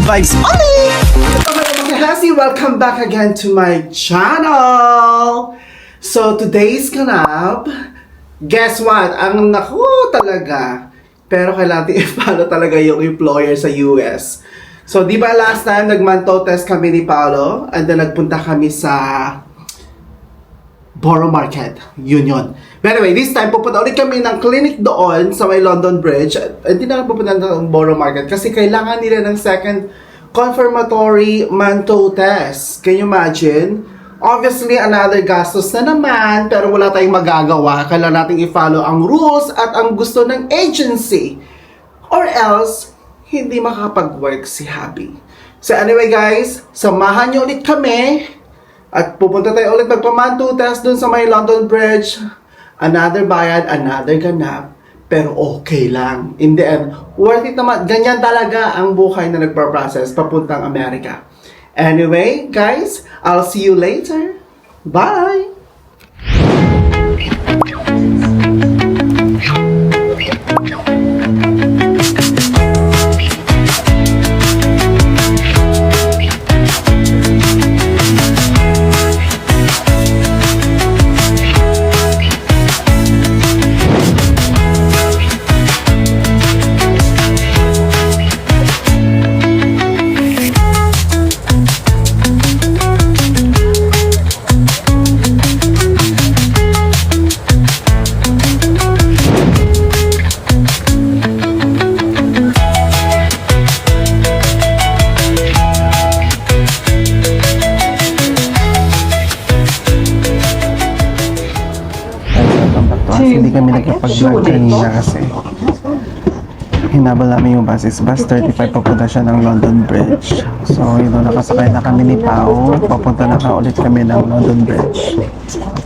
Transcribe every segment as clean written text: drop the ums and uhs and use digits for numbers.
Good vibes only! Hasi, welcome back again to my channel! So, today's ganap, guess what? Ang naku talaga. Pero kailangan natin i-follow talaga yung employer sa US. So, di ba last time nag-manto test kami ni Paolo and then nagpunta kami sa Borough Market, Union. But anyway, this time pupunta ulit kami ng clinic doon sa may London Bridge. Hindi na pupunta ng Borough Market kasi kailangan nila ng second confirmatory manto test. Can you imagine? Obviously, another gastos na naman, pero wala tayong magagawa. Kailangan natin i-follow ang rules at ang gusto ng agency. Or else, hindi makakapag-work si Happy. So anyway guys, samahan niyo ulit kami at pupunta tayo ulit magpa-manto test dun sa may London Bridge. Another bayad, another ganap. Pero okay lang. In the end, worth it naman. Ganyan talaga ang buhay na nagpa-process papuntang Amerika. Anyway, guys, I'll see you later. Bye! Hindi kami nagkapag-vlog kanina kasi hinabol namin yung bus 35 papunta siya ng London Bridge. So yun, nakasakay na kami ni Pao, papunta na ulit kami ng London Bridge.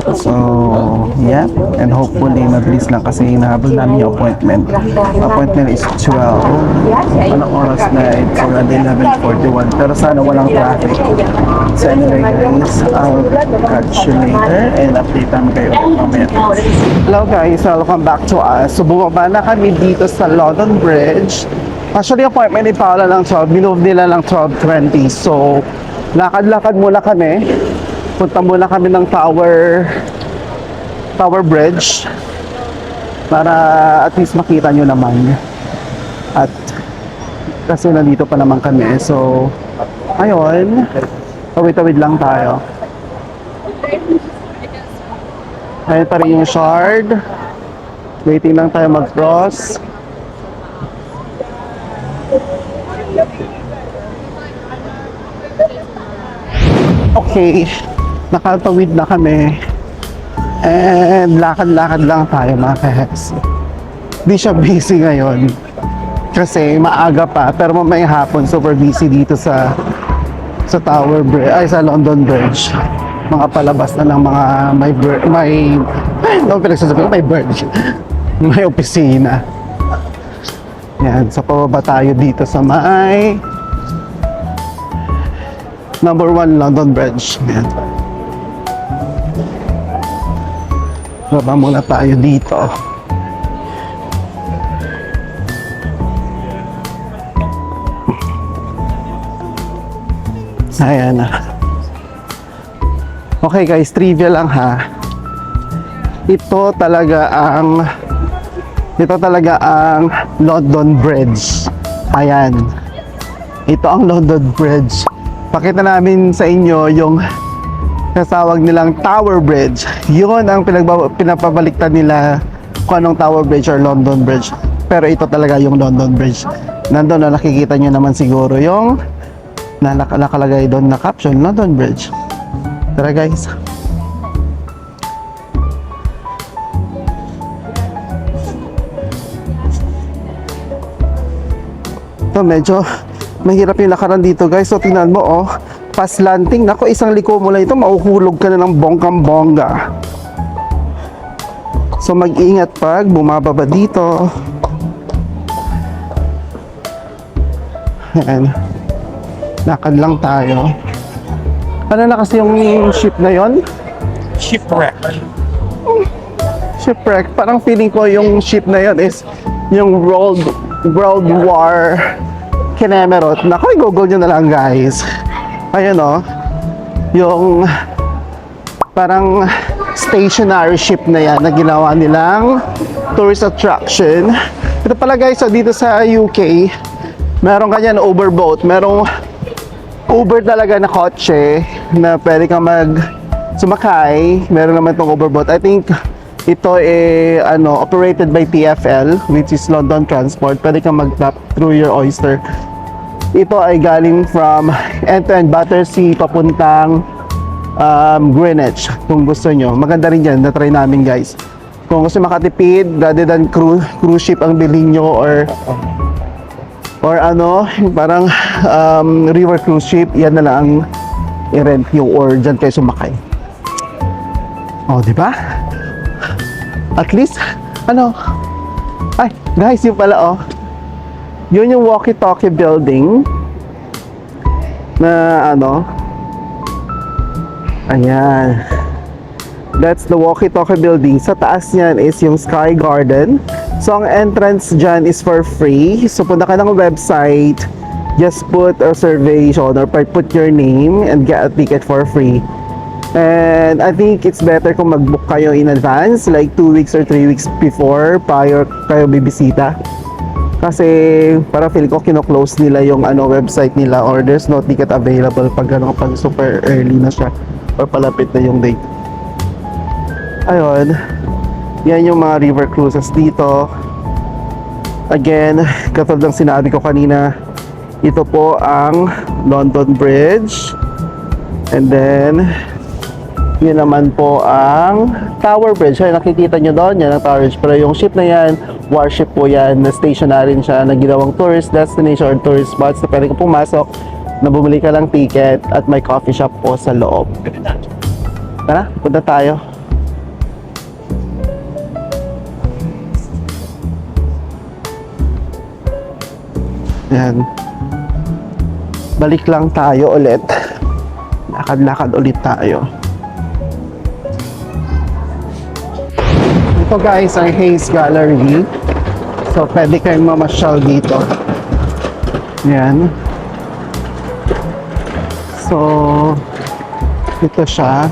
So yeah, and hopefully mabilis lang kasi hinahabol namin yung appointment. Appointment is 12. Anong oras na? It's already 11:41, pero sana walang traffic. So anyway guys, I'll catch you later and update namin kayo mamaya. Hello guys, welcome back to us. So bumaba na kami dito sa London Bridge. Actually, appointment ni Paula lang 12, minove nila lang 12:20. So, lakad-lakad muna kami. Punta muna kami ng Tower Bridge para at least makita nyo naman. At kasi nandito pa naman kami. So, ayun, tawid-tawid lang tayo. Ayun pa rin yung Shard. Waiting lang tayo mag-cross. Okay, nakatawid na kami and lakad-lakad lang tayo mga kaheks. Di siya busy ngayon kasi maaga pa, pero mamayang hapon super busy dito sa Tower Bridge, ay sa London Bridge. Mga palabas na ng mga may opisina. Yan, so pababa tayo dito sa may number 1 London Bridge. Yan. Baba muna tayo dito. Ayan na. Okay guys, trivia lang ha. Ito talaga ang London Bridge. Ayan. Ito ang London Bridge. Pakita namin sa inyo yung kasawag nilang Tower Bridge. Yun ang pinapabaliktad nila kung anong Tower Bridge or London Bridge. Pero ito talaga yung London Bridge. Nandun na nakikita nyo naman siguro yung nakalagay doon na caption, London Bridge. Tara guys. Ito medyo mahirap yung lakaran dito guys. So tingnan mo oh, paslanting. Nako, isang liko mo lang ito, mauhulog ka na ng bonggang-bongga. So mag-ingat pag bumababa dito. Ayan. Lakad lang tayo. Ano na kasi yung ship na yon? Shipwreck. Shipwreck. Parang feeling ko yung ship na yon is yung World War Kenemerot. Naku, i-google nyo na lang guys. Ayun o. Yung parang stationary ship na yan na ginawa nilang tourist attraction. Ito pala guys, so dito sa UK, meron kanyan overboat. Merong Uber talaga na kotse na pwede kang sumakay. Meron naman itong overboat. I think ito operated by TfL, which is London Transport. Pwede kang mag-tap through your Oyster. Ito ay galing from end-to-end Battersea papuntang Greenwich. Kung gusto nyo, maganda rin yan. Na-try namin guys. Kung gusto makatipid, rather than cruise ship ang bilhin nyo or parang river cruise ship, yan na lang ang i-rent nyo or dyan kayo sumakay. Oh, di ba? At least, ay, guys, yun pala, yun yung walkie-talkie building na ayan. That's the walkie-talkie building. Sa taas niyan is yung Sky Garden. So, ang entrance dyan is for free. So, punta ka ng website, just put a reservation or put your name and get a ticket for free. And I think it's better kung mag-book kayo in advance, like 2 weeks or 3 weeks before, prior kayo bibisita. Kasi parang feel ko kino-close nila yung website nila or there's no ticket available pag super early na siya or palapit na yung date. Ayun, yan yung mga river cruises dito. Again, katulad ng sinabi ko kanina, ito po ang London Bridge. And then, yun naman po ang Tower Bridge. Ay, nakikita nyo doon, yan ang Tower Bridge. Pero yung ship na yan, warship po yan, na stationary siya, na ginawang tourist destination or tourist spots na pwede ka pumasok, na bumili ka lang ticket at may coffee shop po sa loob. Tara, punta tayo. Yan. Balik lang tayo ulit. Lakad-lakad ulit tayo. Ito guys ang Hayes Gallery. So pwede kayong mamasyal dito. Yan. So ito siya.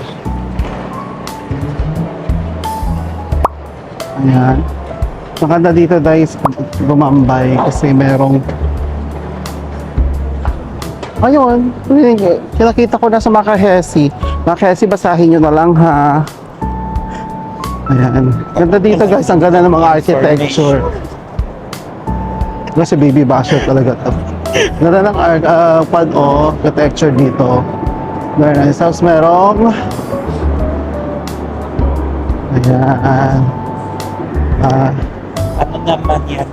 Ayan. Maganda dito guys gumambay kasi merong ayun, kinakita ko na sa Makahesi. Makahesi, basahin nyo na lang ha. Ayan. Ganda dito guys, ang ganda ng mga architecture. Kasi baby basher talaga to. Ganda ng architecture dito. Very nice house. Merong ayan. Ano naman yan?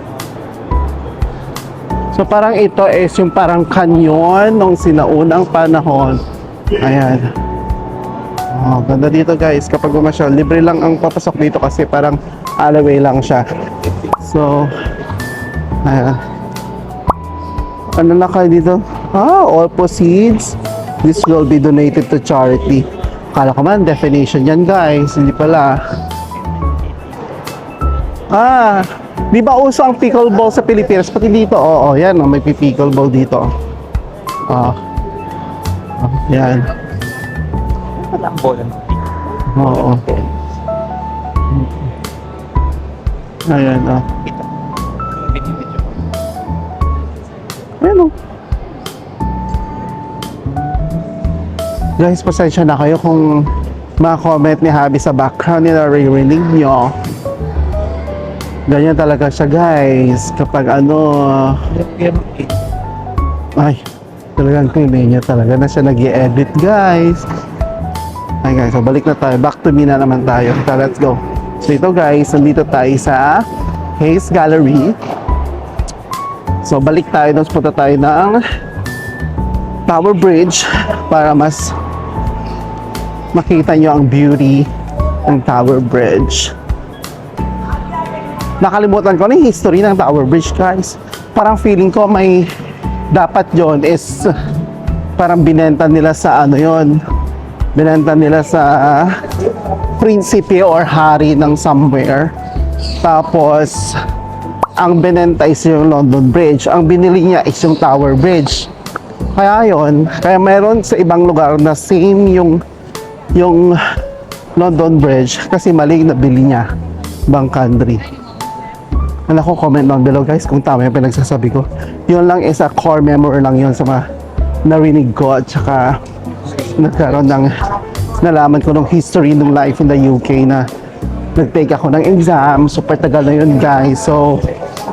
So parang ito is yung parang canyon nung sinaunang panahon. Ayan. Oh, ganda dito guys. Kapag umasyal, libre lang ang papasok dito kasi parang alleyway lang siya. So, ayan. Ano na kayo dito? All proceeds. This will be donated to charity. Kala ko man, definition yan guys. Hindi pala. Di ba uso ang pickleball sa Pilipinas? Pati dito, oo, yan, may pickleball dito. Yan. Walang bola. Oo. Ayan, Ayan, Guys, pasensya na kayo kung ma-comment ni Habi sa background nila, re-reading nyo. Ganyan talaga siya guys kapag ay talagang clean niya talaga na siya nag-i-edit guys. Ay guys, so balik na tayo, back to me na naman tayo. So let's go. So ito guys, nandito tayo sa Hayes Gallery. So balik tayo, punta tayo ng Tower Bridge para mas makita nyo ang beauty ng Tower Bridge. Nakalimutan ko na yung history ng Tower Bridge guys. Parang feeling ko may dapat yon is parang binenta nila sa binenta nila sa prinsipe or hari ng somewhere. Tapos ang binenta is yung London Bridge. Ang binili niya is yung Tower Bridge. Kaya yon, kaya meron sa ibang lugar na same yung London Bridge kasi mali na bili niya ibang country. Ano ko, comment down below guys kung tama yung pinagsasabi ko. Yun lang is a core memory lang yun sa mga narinig ko at saka nagkaroon ng nalaman ko ng history ng life in the UK na nag-take ako ng exam. Super tagal na yun guys. So,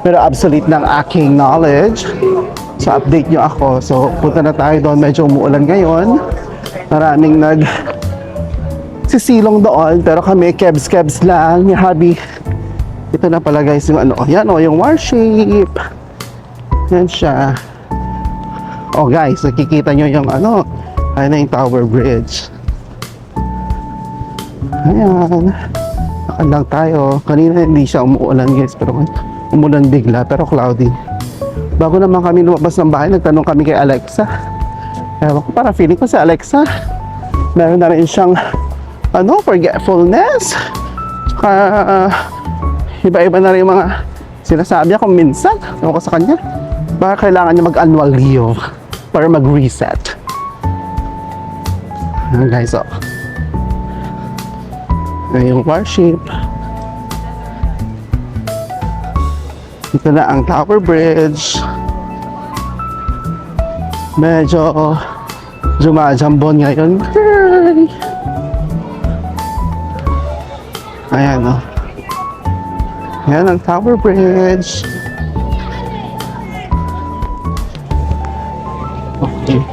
pero obsolete ng aking knowledge. So, update nyo ako. So, punta na tayo doon. Medyo umuulan ngayon. Maraming sisilong doon. Pero kami, kebs-kebs lang. Ni Habi. Ito na pala guys yung ano. Yan o, yung warship. Yan siya. Oh guys, nakikita nyo yung ano. Ayan na yung Tower Bridge. Ayan. Lakad lang tayo. Kanina hindi siya umuulan guys. Pero umulan bigla. Pero cloudy. Bago naman kami lumabas ng bahay, nagtanong kami kay Alexa. Ewan ko, parang feeling ko si Alexa, meron na rin siyang, forgetfulness. Tsaka, iba-iba na rin yung mga sinasabi niya kung minsan. Ewan ko sa kanya. Baka kailangan niya mag-annual leave para mag-reset. Ayan guys, oh. Ayan yung warship. Ito na ang Tower Bridge. Medyo jumajambon ngayon. Ayan o. Ayan ang Tower Bridge. Okay.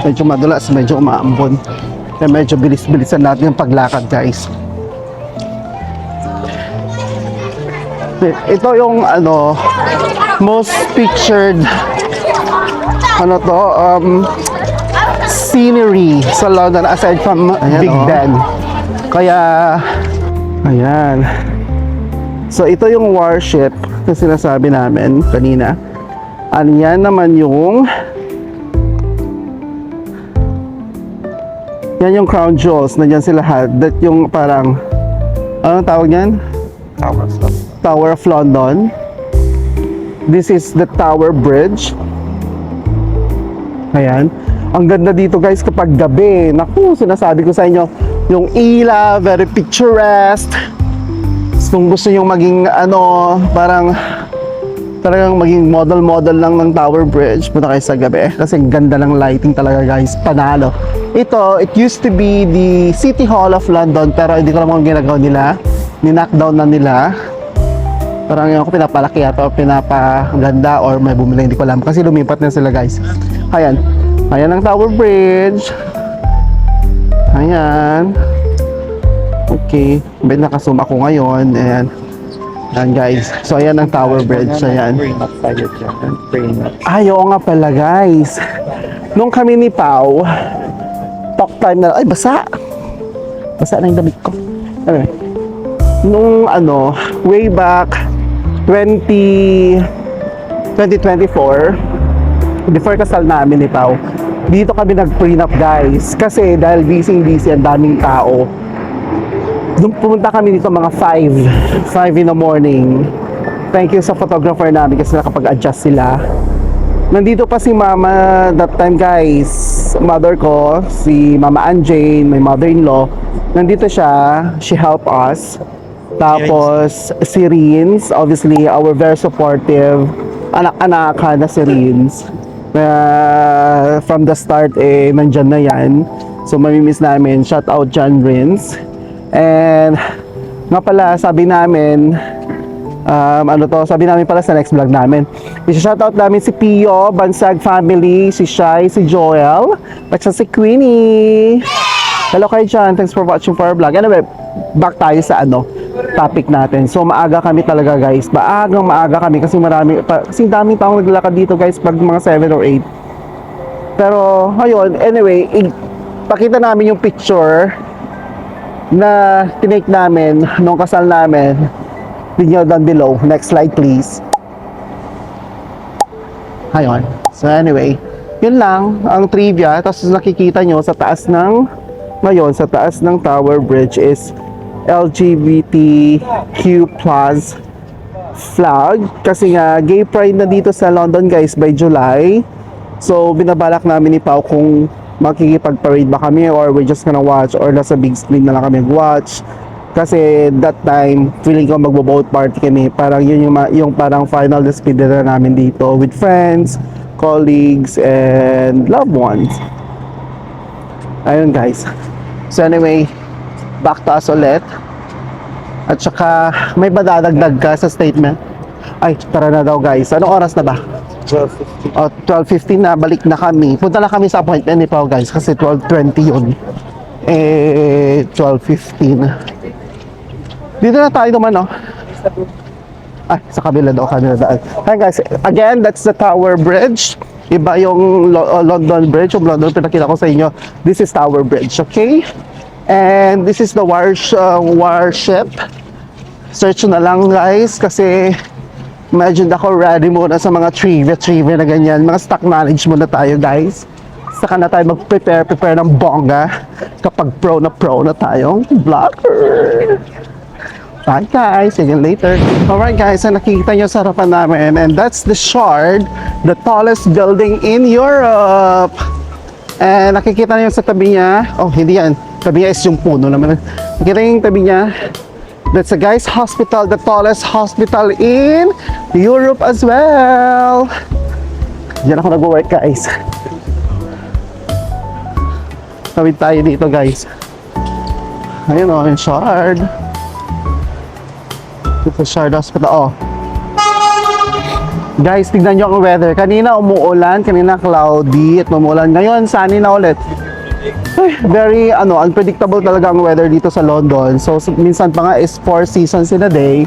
Medyo madulas, medyo umaambon. Kaya medyo bilis-bilisan natin yung paglakad guys. Ito yung most pictured scenery sa London aside from Big Ben. Kaya ayan. So ito yung warship na sinasabi namin kanina. Yan naman yung yan yung crown jewels, nandiyan sila lahat. That yung parang anong tawag niyan? Tower of London. This is the Tower Bridge. Ayan. Ang ganda dito guys kapag gabi. Naku, sinasabi ko sa inyo, yung ilaw, very picturesque. Kung gusto nyo maging parang talagang maging model lang ng Tower Bridge, punta kayo sa gabi. Kasi ganda ng lighting talaga guys. Panalo. Ito, it used to be the City Hall of London pero hindi ko alam kung ginagawa nila. Ni-knockdown na nila. Parang yung ako pinapalaki yata o pinapaganda or may bumili, hindi ko alam. Kasi lumipat na sila guys. Ayan. Ayan ang Tower Bridge. Ayan. Okay. May nakazoom ako ngayon. Ayan. Ayan guys. So ayan ang Tower Bridge. Ayan. Ay, oo nga pala guys. Nung kami ni Pao, talk time na, ay basa. Basa na yung damit ko. Anyway. Nung way back 2024, before kasal namin ni Pao, dito kami nag-prenup guys. Kasi dahil busy ang daming tao. Nung pumunta kami dito mga 5 in the morning. Thank you sa photographer namin kasi nakapag-adjust sila. Nandito pa si Mama that time guys. Mother ko, si Mama Anjane, my mother-in-law. Nandito siya, she helped us. Tapos si Rins, obviously our very supportive anak-anak na si Rins. From the start nandyan na yan. So mamimiss namin. Shout out John Rins. And nga pala sabi namin sabi namin pala sa next vlog namin. I-shout out namin si Pio, Bansag family, si Shai, si Joel, at si Queenie. Hello kay John, thanks for watching for our vlog. Anyway, back tayo sa topic natin. So maaga kami talaga guys. Maaga kami kasi kasi daming taong naglalakad dito guys pag mga 7 or 8. Pero ayun, anyway, pakita namin yung picture na tinake namin nung kasal namin. Video down below. Next slide please. Ayun. So anyway, yun lang ang trivia. Tapos nakikita nyo sa taas ng sa taas ng Tower Bridge is LGBTQ+ flag kasi nga gay pride na dito sa London guys by July. So binabalak namin ni Pao kung makikipag-parade ba kami or we're just gonna watch or nasa big screen na lang kami watch. Kasi that time, feeling ko magbo-boat party kami. Parang yun yung parang final despedida namin dito with friends, colleagues, and loved ones. Ayun guys. So anyway, back to us ulit. At saka, may badadagdag ka sa statement? Ay, tara na daw guys. Anong oras na ba? 12:50. O, 12:15 na, balik na kami. Punta na kami sa appointment ni Pao guys kasi 12:20 yun. 12:15. Dito na tayo naman, no? Ay, sa kabila daw, kabila daan. Hi guys, again, that's the Tower Bridge. Iba yung London Bridge, yung London pinakita ko sa inyo. This is Tower Bridge, okay? And this is the warship. Search na lang guys, kasi imagine ako ready muna sa mga trivia na ganyan. Mga stock knowledge muna tayo guys. Saka na tayo mag-prepare ng bongga kapag pro na tayong vlogger. Bye guys, see you later. Alright guys, ang nakikita nyo sa harapan namin, and that's the Shard, the tallest building in Europe. And nakikita nyo sa tabi niya, oh hindi yan, tabi niya is yung puno naman. Nakikita nyo yung tabi niya, that's a guys hospital, the tallest hospital in Europe as well. Diyan ako nag-work guys. Tawid tayo dito guys. Ayun o, yung Shard. Ito sa Shard Hospital. Oh. Guys, tignan nyo ang weather. Kanina umuulan, kanina cloudy at umuulan. Ngayon, sunny na ulit. Ay, very unpredictable talaga ang weather dito sa London. So, minsan pa nga is 4 seasons in a day.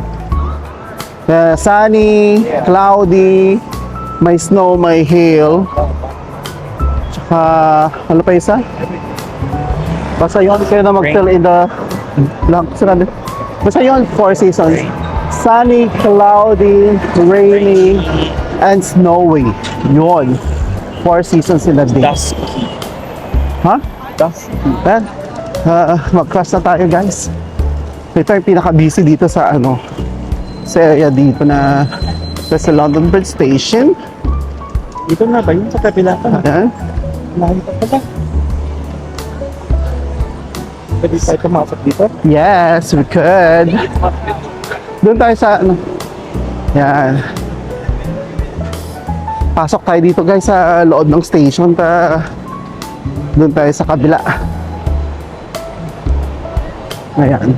Sunny, cloudy, may snow, may hail. Tsaka, ano pa isa? Basta yun, kayo na mag-fill in the basta yun, 4 seasons. Sunny, cloudy, rainy, and snowy. Yun. 4 seasons in a day. Dusky. Ha? Dusky. Then, mag-cross na tayo guys. Ito yung pinaka-busy dito sa sa area dito na sa London Bridge Station. Dito na ba yun? Sa kabila pa. Ayan. Nakita pa ba? Pwede tayo pumasok dito? Yes, we could. Doon tayo sa yan. Pasok tayo dito guys sa loob ng station. Doon tayo sa kabila. Ayan.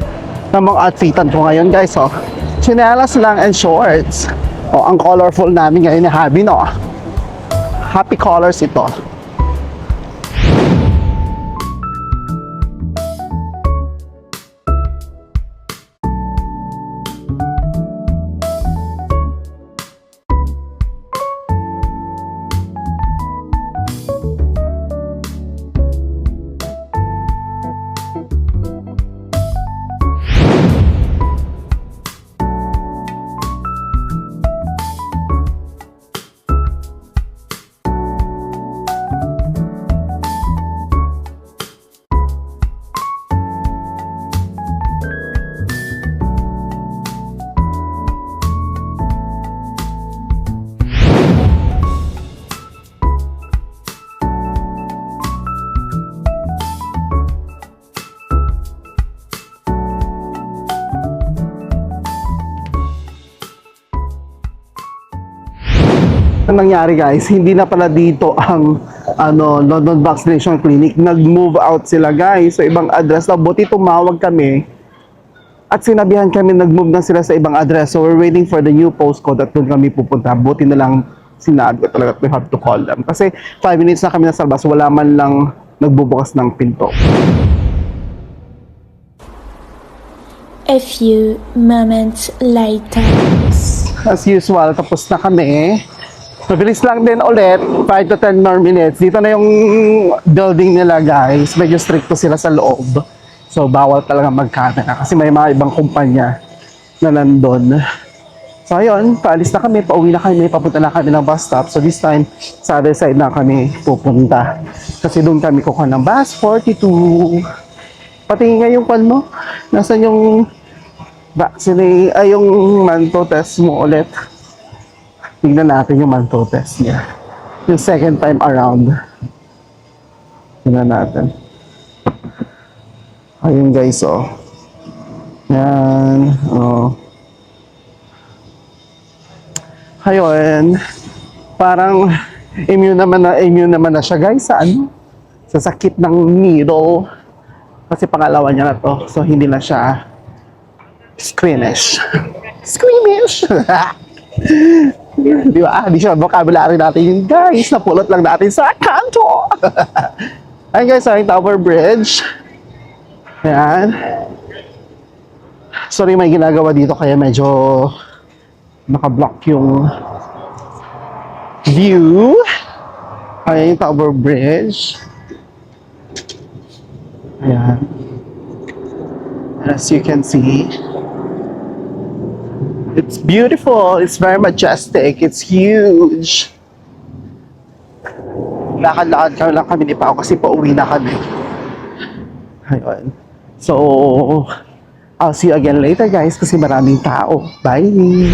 Tamang outfitan ko ngayon guys, oh. Chinelas lang and shorts. Oh, ang colorful namin ngayon ni Habi, no? Happy colors ito. Ang nangyari guys, hindi na pala dito ang London Vaccination Clinic. Nag-move out sila guys sa ibang address. Buti tumawag kami at sinabihan kami nag-move na sila sa ibang address. So we're waiting for the new postcode at doon kami pupunta. Buti na lang sinabi ko talaga, we have to call them. Kasi 5 minutes na kami nasa labas, wala man lang nagbubukas ng pinto. A few moments later. As usual, tapos na kami. Mabilis lang din ulit, 5 to 10 more minutes. Dito na yung building nila guys. Medyo stricto sila sa loob. So bawal talaga mag-camera kasi may mga ibang kumpanya na nandun. So ayun, paalis na kami, pauwi na kami, papunta na kami ng bus stop. So this time, sa other side na kami pupunta. Kasi doon kami kukuha ng bus 42. Pati nga yung kwan mo, nasan yung vaccinate, ay yung manto test mo ulit. Tignan natin yung manto test niya. Yung second time around. Tignan natin. Ayun guys, oh. Yan, oh. Ayun. Parang immune naman na siya guys sa ano? Sa sakit ng needle. Kasi pangalawa niya na to. So hindi na siya squeamish. Squeamish! Di ba? Di siya vocabulary natin yun guys. Napulot lang natin sa kanto. Ayun guys, ay Tower Bridge. Ayan. Sorry, may ginagawa dito kaya medyo naka-block yung view. Ayan yung Tower Bridge. Ayan. As you can see, it's beautiful. It's very majestic. It's huge. Lakad-lakad lang kami ni Pao kasi pauwi na kami. Ayun. So, I'll see you again later guys kasi maraming tao. Bye!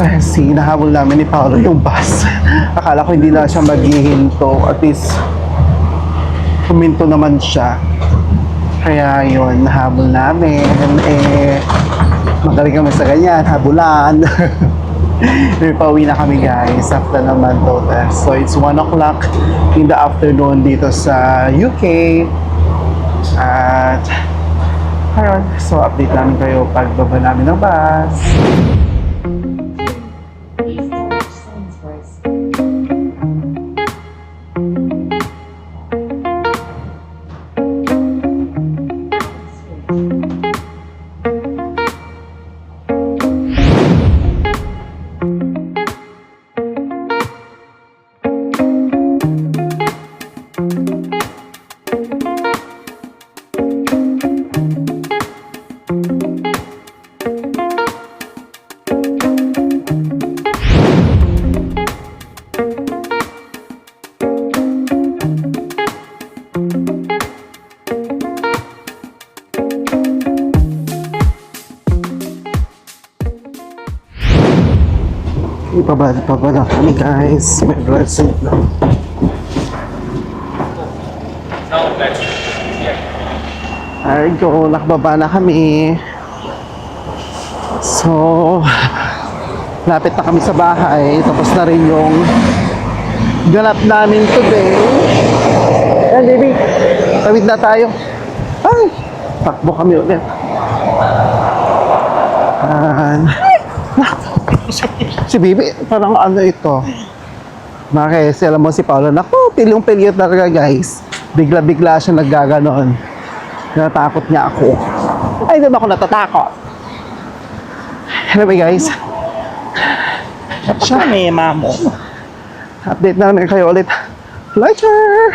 Kasi nahabol namin ni Paolo yung bus. Akala ko hindi na siya maghihinto. At least, huminto naman siya. Kaya yun, nahabol namin. Magaling kami sa ganyan, habulan. Pauwi na kami guys after naman to test. So it's 1 o'clock in the afternoon dito sa UK. At ayun, so update namin kayo pagbaba namin ng bus. Ipabala kami guys. May blessing lang. Alright, go. Nakababa na kami. So, lapit na kami sa bahay. Tapos na rin yung ganap namin today. Ayan, baby. Tawid na tayo. Ay! Takbo kami ulit. Si Bibi, parang ano ito. Kasi alam mo si Paolo, naku, pilyong-pilyo talaga guys. Bigla-bigla siya naggaganon. Natakot niya ako. Ay, doon ako natatakot. Anyway guys. Siya may mamo. Update namin kayo ulit later.